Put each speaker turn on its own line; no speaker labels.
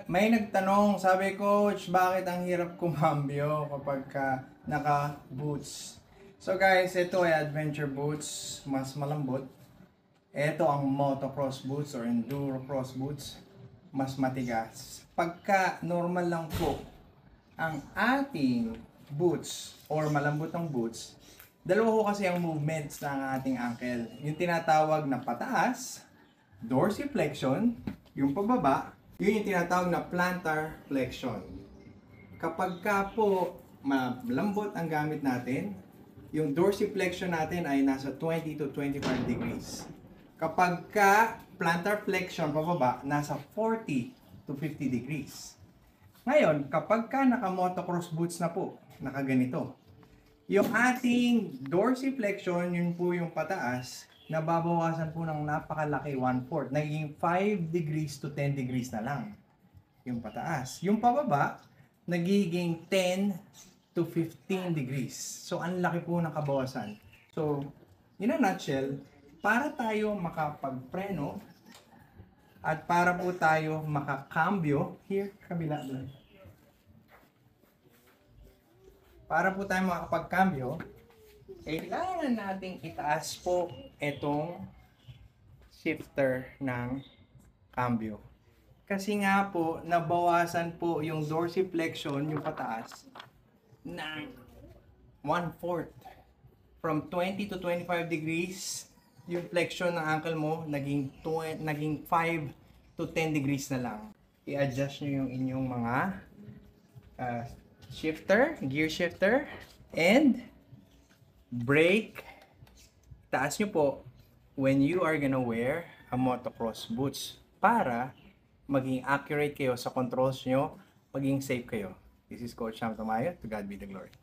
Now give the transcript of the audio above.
May nagtanong, sabi coach, bakit ang hirap kumambyo kapag naka-boots? So guys, ito ay adventure boots, mas malambot. Ito ang motocross boots or enduro cross boots, mas matigas. Pagka normal lang po ang ating boots or malambot ng boots, dalawa ko kasi ang movements ng ating ankle. Yung tinatawag na pataas, dorsiflexion, yung pababa, yun yung tinatawag na plantar flexion. Kapag ka po malambot ang gamit natin, yung dorsiflexion natin ay nasa 20 to 25 degrees. Kapag ka plantar flexion pababa, nasa 40 to 50 degrees. Ngayon, kapag ka naka-motocross boots na po, nakaganito, yung ating dorsiflexion, yun po yung pataas, nababawasan po ng napakalaki 1/4. Naging 5 degrees to 10 degrees na lang yung pataas. Yung pababa, nagiging 10 to 15 degrees. So, ang laki po ng kabawasan. So, in a nutshell, para tayo makapagpreno at para po tayo makakambyo, here, kabila doon. Para po tayo makapagkambyo, kailangan nating itaas po itong shifter ng cambio. Kasi nga po, nabawasan po yung dorsiflexion, yung pataas, ng 1/4. From 20 to 25 degrees, yung flexion ng ankle mo, naging 5 to 10 degrees na lang. I-adjust nyo yung inyong mga shifter, gear shifter, and brake. Taas nyo po when you are gonna wear a motocross boots para maging accurate kayo sa controls nyo, maging safe kayo. This is Coach Sam Tamayo. To God be the glory.